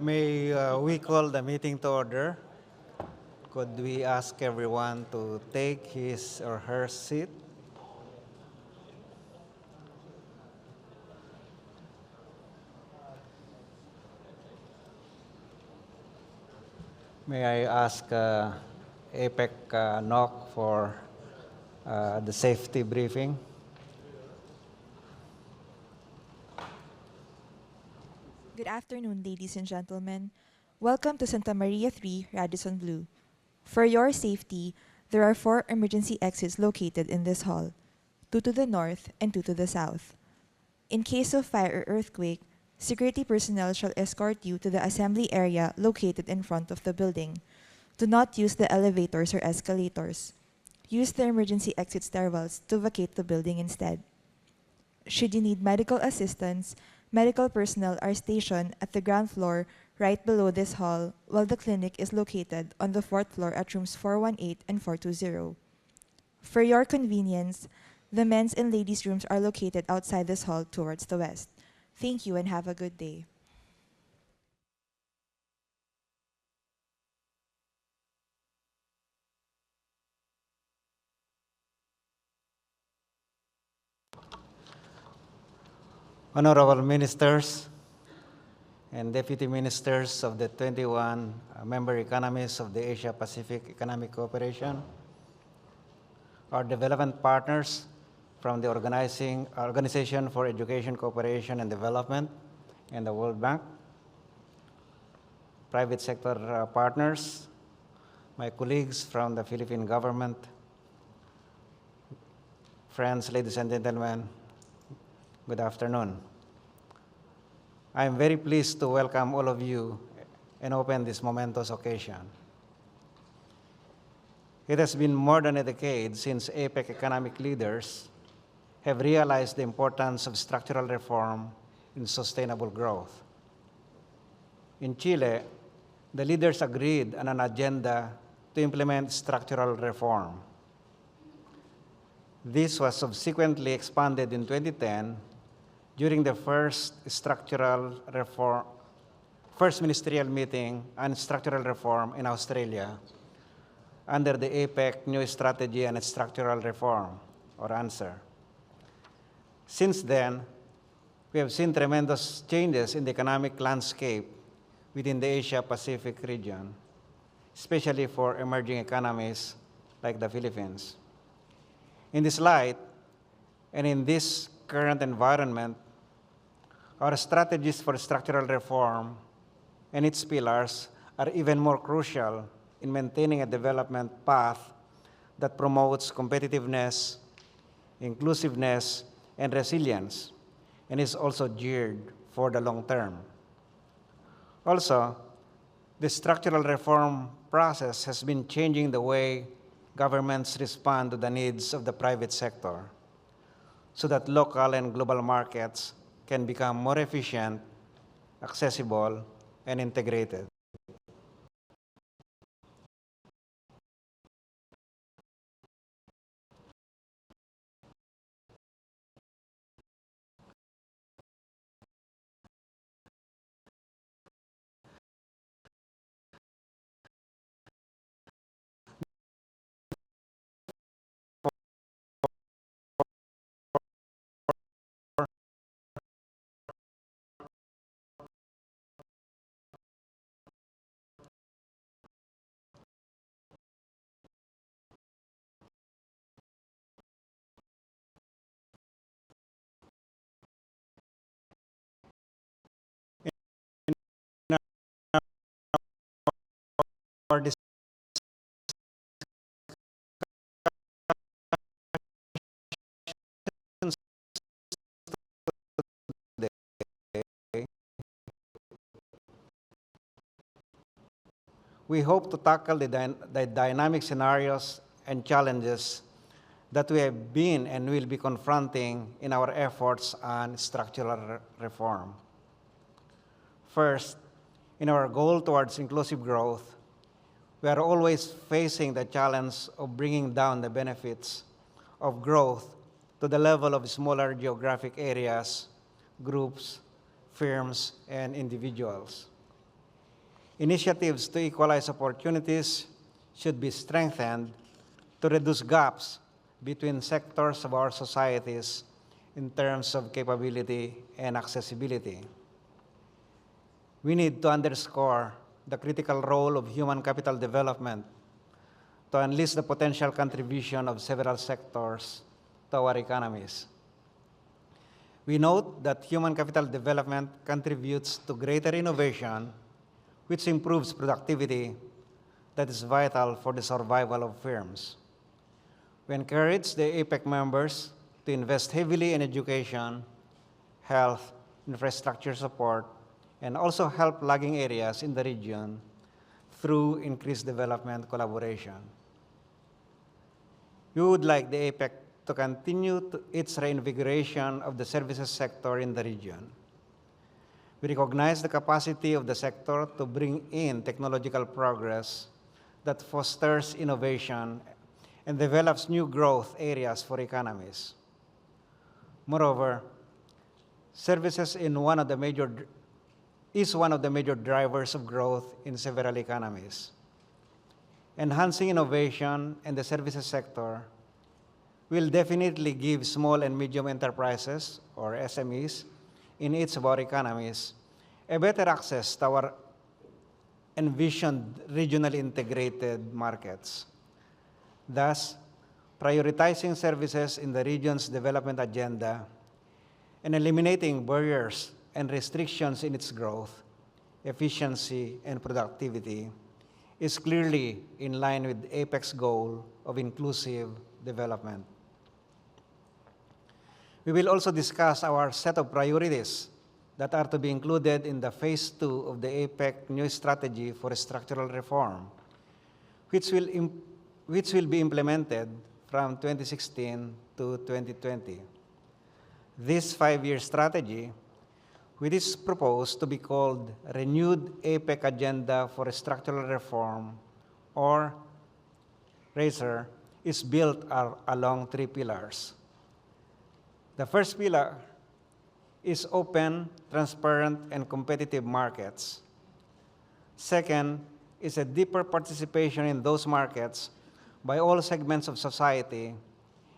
May we call the meeting to order? Could we ask everyone to take his or her seat? May I ask APEC NOC for the safety briefing? Good afternoon, ladies and gentlemen. Welcome to Santa Maria 3, Radisson Blu. For your safety, there are 4 emergency exits located in this hall, 2 to the north and 2 to the south. In case of fire or earthquake, security personnel shall escort you to the assembly area located in front of the building. Do not use the elevators or escalators. Use the emergency exit stairwells to vacate the building instead. Should you need medical assistance, medical personnel are stationed at the ground floor right below this hall, while the clinic is located on the 4th floor at rooms 418 and 420. For your convenience, the men's and ladies' rooms are located outside this hall towards the west. Thank you and have a good day. Honorable Ministers and Deputy Ministers of the 21 member economies of the Asia-Pacific Economic Cooperation, our development partners from the Organization for Education, Cooperation and Development and the World Bank, private sector partners, my colleagues from the Philippine government, friends, ladies and gentlemen, good afternoon. I am very pleased to welcome all of you and open this momentous occasion. It has been more than a decade since APEC economic leaders have realized the importance of structural reform in sustainable growth. In Chile, the leaders agreed on an agenda to implement structural reform. This was subsequently expanded in 2010 during the first ministerial meeting on structural reform in Australia under the APEC New Strategy on Structural Reform, or ANSWER. Since then, we have seen tremendous changes in the economic landscape within the Asia-Pacific region, especially for emerging economies like the Philippines. In this light, and in this current environment, our strategies for structural reform and its pillars are even more crucial in maintaining a development path that promotes competitiveness, inclusiveness, and resilience, and is also geared for the long term. Also, the structural reform process has been changing the way governments respond to the needs of the private sector, so that local and global markets can become more efficient, accessible, and integrated. For this day, we hope to tackle the dynamic scenarios and challenges that we have been and will be confronting in our efforts on structural reform. First, in our goal towards inclusive growth, we are always facing the challenge of bringing down the benefits of growth to the level of smaller geographic areas, groups, firms, and individuals. Initiatives to equalize opportunities should be strengthened to reduce gaps between sectors of our societies in terms of capability and accessibility. We need to underscore the critical role of human capital development to unleash the potential contribution of several sectors to our economies. We note that human capital development contributes to greater innovation, which improves productivity that is vital for the survival of firms. We encourage the APEC members to invest heavily in education, health, infrastructure support, and also help lagging areas in the region through increased development collaboration. We would like the APEC to continue its reinvigoration of the services sector in the region. We recognize the capacity of the sector to bring in technological progress that fosters innovation and develops new growth areas for economies. Moreover, services is one of the major drivers of growth in several economies. Enhancing innovation in the services sector will definitely give small and medium enterprises, or SMEs, in each of our economies a better access to our envisioned regionally integrated markets. Thus, prioritizing services in the region's development agenda and eliminating barriers and restrictions in its growth, efficiency, and productivity is clearly in line with APEC's goal of inclusive development. We will also discuss our set of priorities that are to be included in the Phase 2 of the APEC new strategy for structural reform, which will be implemented from 2016 to 2020. This 5-year strategy, which is proposed to be called Renewed APEC Agenda for Structural Reform, or RACER, is built along 3 pillars. The first pillar is open, transparent, and competitive markets. Second is a deeper participation in those markets by all segments of society,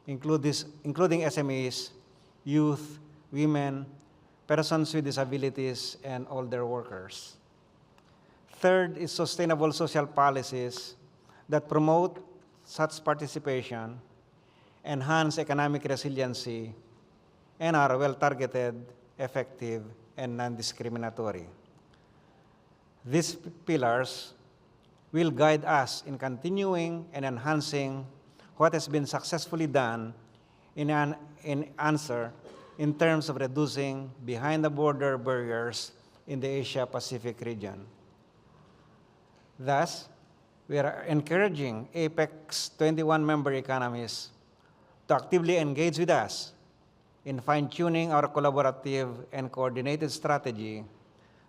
including SMEs, youth, women, persons with disabilities, and older workers. Third is sustainable social policies that promote such participation, enhance economic resiliency, and are well-targeted, effective, and non-discriminatory. These pillars will guide us in continuing and enhancing what has been successfully done in answer in terms of reducing behind-the-border barriers in the Asia-Pacific region. Thus, we are encouraging APEC's 21 member economies to actively engage with us in fine-tuning our collaborative and coordinated strategy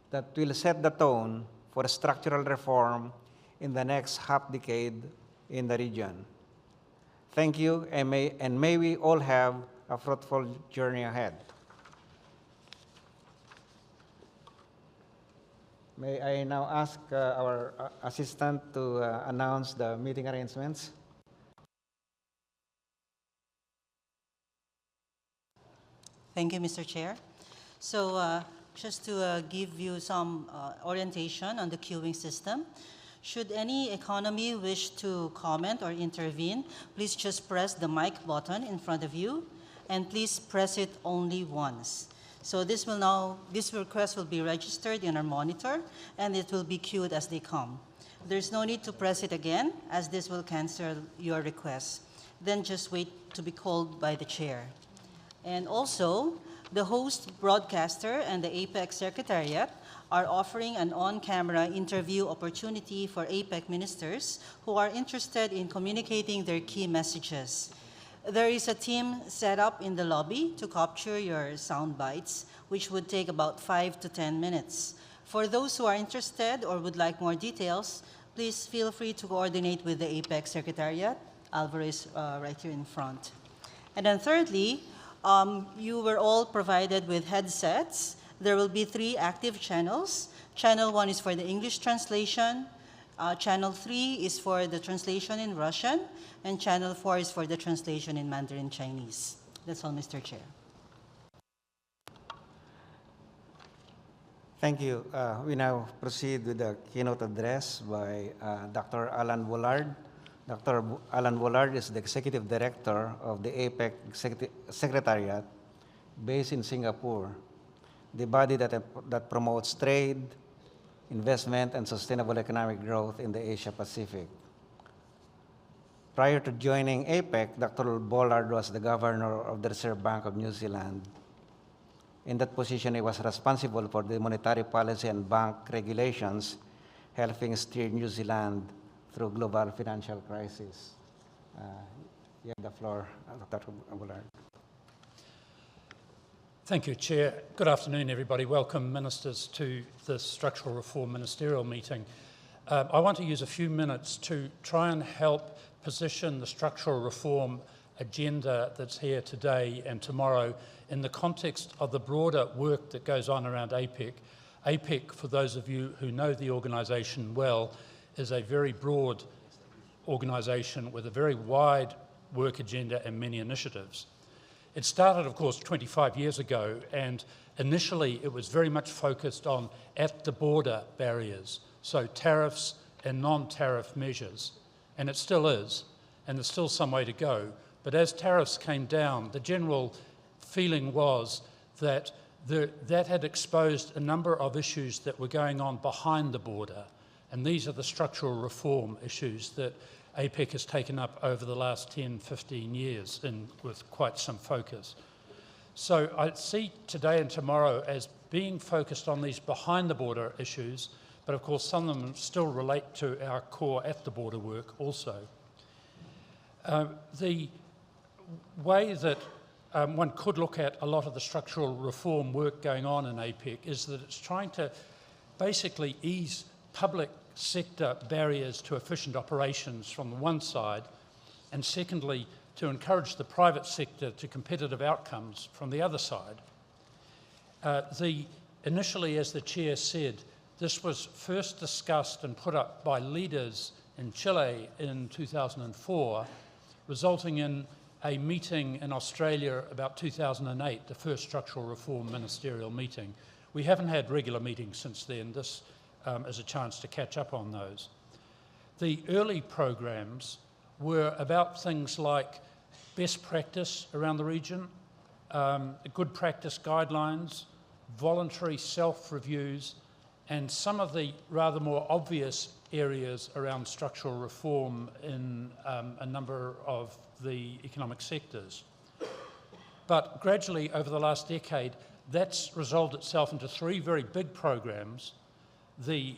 that will set the tone for structural reform in the next half-decade in the region. Thank you, and may we all have a fruitful journey ahead. May I now ask our assistant to announce the meeting arrangements? Thank you, Mr. Chair. So just to give you some orientation on the queuing system, should any economy wish to comment or intervene, please just press the mic button in front of you, and please press it only once. So this request will be registered in our monitor, and it will be queued as they come. There's no need to press it again, as this will cancel your request. Then just wait to be called by the chair. And also, the host broadcaster and the APEC Secretariat are offering an on-camera interview opportunity for APEC ministers who are interested in communicating their key messages. There is a team set up in the lobby to capture your sound bites, which would take about 5 to 10 minutes. For those who are interested or would like more details, please feel free to coordinate with the APEC Secretariat. Alvaro is right here in front. And then thirdly, you were all provided with headsets. There will be 3 active channels. Channel 1 is for the English translation. Channel 3 is for the translation in Russian. And Channel 4 is for the translation in Mandarin Chinese. That's all, Mr. Chair. Thank you. We now proceed with the keynote address by Dr. Alan Bullard. Dr. Alan Bullard is the Executive Director of the APEC Secretariat based in Singapore, the body that promotes trade, investment, and sustainable economic growth in the Asia-Pacific. Prior to joining APEC, Dr. Bullard was the Governor of the Reserve Bank of New Zealand. In that position, he was responsible for the monetary policy and bank regulations, helping steer New Zealand through global financial crisis. You have the floor, Dr. Bullard. Thank you, Chair. Good afternoon, everybody. Welcome, Ministers, to the Structural Reform Ministerial meeting. I want to use a few minutes to try and help position the structural reform agenda that's here today and tomorrow in the context of the broader work that goes on around APEC. APEC, for those of you who know the organisation well, is a very broad organisation with a very wide work agenda and many initiatives. It started, of course, 25 years ago, and initially it was very much focused on at-the-border barriers, so tariffs and non-tariff measures, and it still is, and there's still some way to go. But as tariffs came down, the general feeling was that that had exposed a number of issues that were going on behind the border, and these are the structural reform issues that APEC has taken up over the last 10, 15 years with quite some focus. So I see today and tomorrow as being focused on these behind the border issues, but of course some of them still relate to our core at the border work also. The way that one could look at a lot of the structural reform work going on in APEC is that it's trying to basically ease public sector barriers to efficient operations from the one side, and secondly, to encourage the private sector to competitive outcomes from the other side. Initially, as the Chair said, this was first discussed and put up by leaders in Chile in 2004, resulting in a meeting in Australia about 2008, the first structural reform ministerial meeting. We haven't had regular meetings since then. This as a chance to catch up on those. The early programs were about things like best practice around the region, good practice guidelines, voluntary self-reviews, and some of the rather more obvious areas around structural reform in a number of the economic sectors. But gradually over the last decade, that's resolved itself into three very big programs: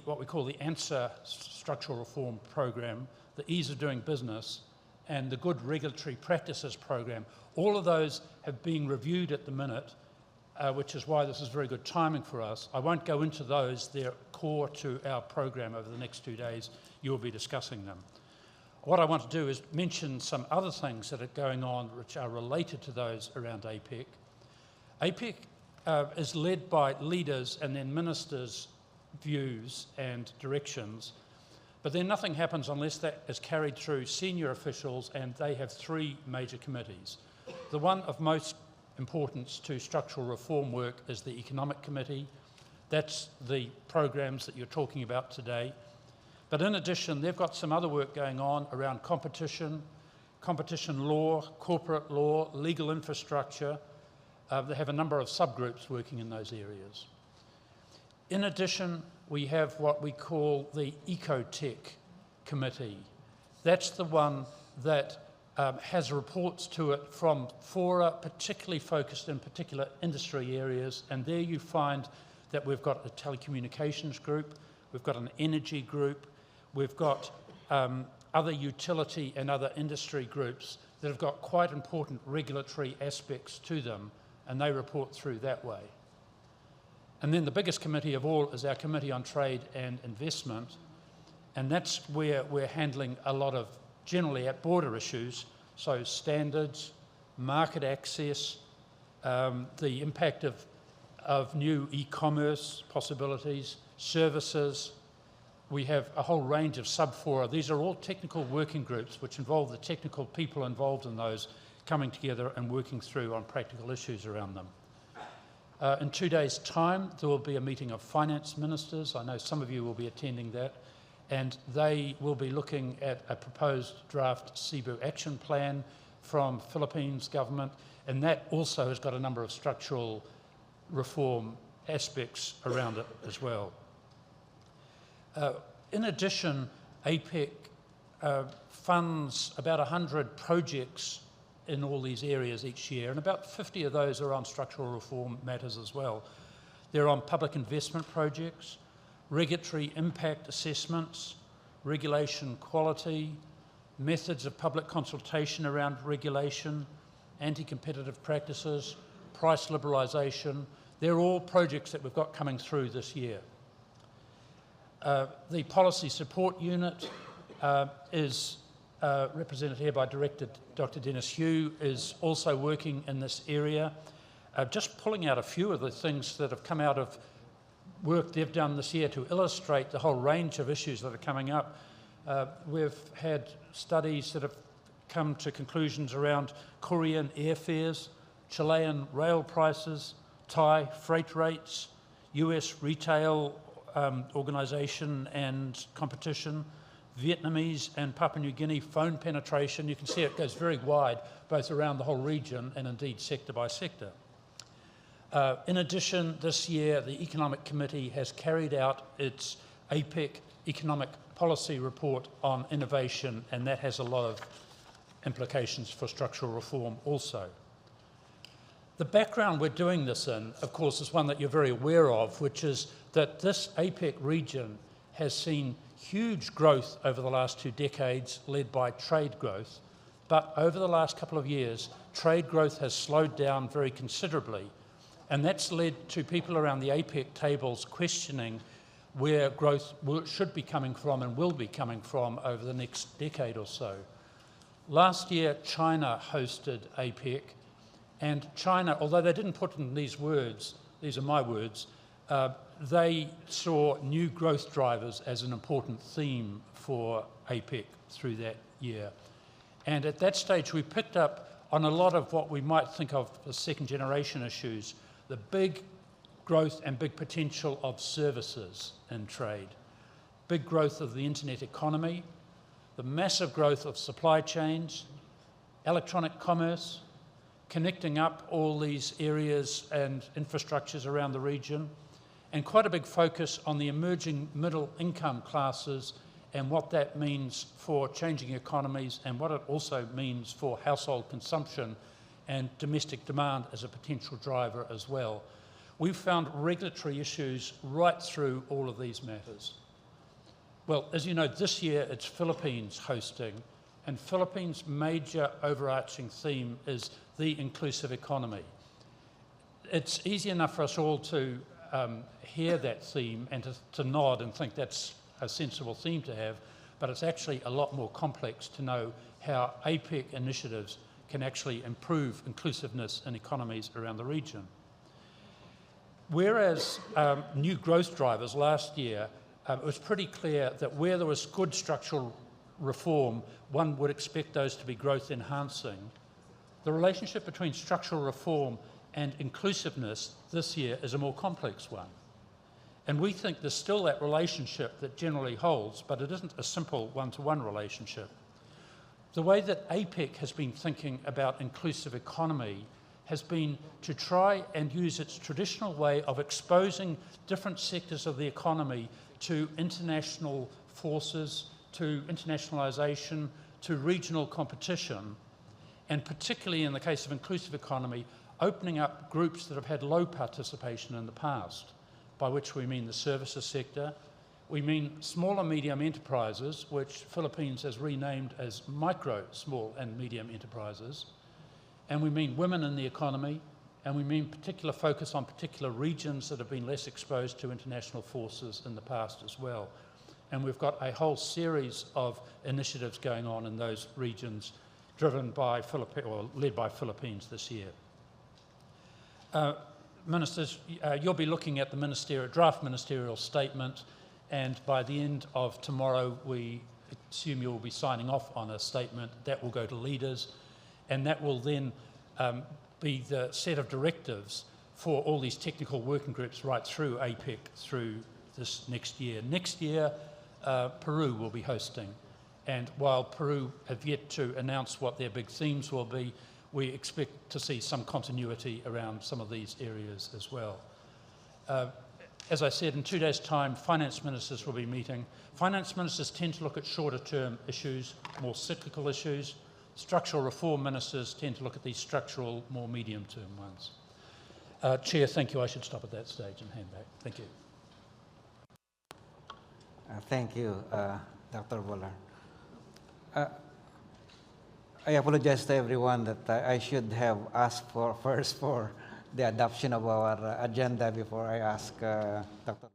what we call the ANSWER structural reform program, the ease of doing business, and the good regulatory practices program. All of those have been reviewed at the minute, which is why this is very good timing for us. I won't go into those. They're core to our program over the next 2 days. You'll be discussing them. What I want to do is mention some other things that are going on which are related to those around APEC. APEC is led by leaders and then ministers' views and directions, but then nothing happens unless that is carried through senior officials, and they have three major committees. The one of most importance to structural reform work is the Economic Committee. That's the programs that you're talking about today. But in addition, they've got some other work going on around competition, competition law, corporate law, legal infrastructure. They have a number of subgroups working in those areas. In addition, we have what we call the Ecotech Committee. That's the one that has reports to it from fora, particularly focused in particular industry areas, and there you find that we've got a telecommunications group, we've got an energy group, we've got other utility and other industry groups that have got quite important regulatory aspects to them, and they report through that way. And then the biggest committee of all is our Committee on Trade and Investment, and that's where we're handling a lot of generally at border issues, so standards, market access, the impact of new e-commerce possibilities, services. We have a whole range of sub-fora. These are all technical working groups which involve the technical people involved in those coming together and working through on practical issues around them. In 2 days' time, there will be a meeting of finance ministers. I know some of you will be attending that, and they will be looking at a proposed draft Cebu action plan from Philippines government, and that also has got a number of structural reform aspects around it as well. In addition, APEC funds about 100 projects in all these areas each year, and about 50 of those are on structural reform matters as well. They're on public investment projects, regulatory impact assessments, regulation quality, methods of public consultation around regulation, anti-competitive practices, price liberalisation. They're all projects that we've got coming through this year. The Policy Support Unit is represented here by Director Dr. Dennis Hugh, is also working in this area. Just pulling out a few of the things that have come out of work they've done this year to illustrate the whole range of issues that are coming up. We've had studies that have come to conclusions around Korean airfares, Chilean rail prices, Thai freight rates, US retail organisation and competition, Vietnamese and Papua New Guinea phone penetration. You can see it goes very wide, both around the whole region and indeed sector by sector. In addition, this year, the Economic Committee has carried out its APEC Economic Policy Report on innovation, and that has a lot of implications for structural reform also. The background we're doing this in, of course, is one that you're very aware of, which is that this APEC region has seen huge growth over the last 2 decades, led by trade growth. But over the last couple of years, trade growth has slowed down very considerably. And that's led to people around the APEC tables questioning where growth should be coming from and will be coming from over the next decade or so. Last year, China hosted APEC, and China, although they didn't put in these words, these are my words, they saw new growth drivers as an important theme for APEC through that year. And at that stage, we picked up on a lot of what we might think of as second-generation issues, the big growth and big potential of services and trade, big growth of the internet economy, the massive growth of supply chains, electronic commerce, connecting up all these areas and infrastructures around the region, and quite a big focus on the emerging middle income classes and what that means for changing economies and what it also means for household consumption and domestic demand as a potential driver as well. We've found regulatory issues right through all of these matters. Well, as you know, this year it's Philippines hosting, and Philippines' major overarching theme is the inclusive economy. It's easy enough for us all to hear that theme and to nod and think that's a sensible theme to have, but it's actually a lot more complex to know how APEC initiatives can actually improve inclusiveness in economies around the region. Whereas new growth drivers last year, it was pretty clear that where there was good structural reform, one would expect those to be growth enhancing. The relationship between structural reform and inclusiveness this year is a more complex one. And we think there's still that relationship that generally holds, but it isn't a simple one-to-one relationship. The way that APEC has been thinking about inclusive economy has been to try and use its traditional way of exposing different sectors of the economy to international forces, to internationalisation, to regional competition, and particularly in the case of inclusive economy, opening up groups that have had low participation in the past, by which we mean the services sector. We mean small and medium enterprises, which Philippines has renamed as micro, small and medium enterprises. And we mean women in the economy, and we mean particular focus on particular regions that have been less exposed to international forces in the past as well. And we've got a whole series of initiatives going on in those regions driven by led by Philippines this year. Ministers, you'll be looking at the draft ministerial statement, and by the end of tomorrow, we assume you will be signing off on a statement that will go to leaders, and that will then be the set of directives for all these technical working groups right through APEC through this next year. Next year, Peru will be hosting, and while Peru have yet to announce what their big themes will be, we expect to see some continuity around some of these areas as well. As I said, in 2 days' time, finance ministers will be meeting. Finance ministers tend to look at shorter-term issues, more cyclical issues. Structural reform ministers tend to look at these structural, more medium-term ones. Chair, thank you. I should stop at that stage and hand back. Thank you. Thank you, Dr. Buller. I apologize to everyone that I should have asked first for the adoption of our agenda before I ask Dr.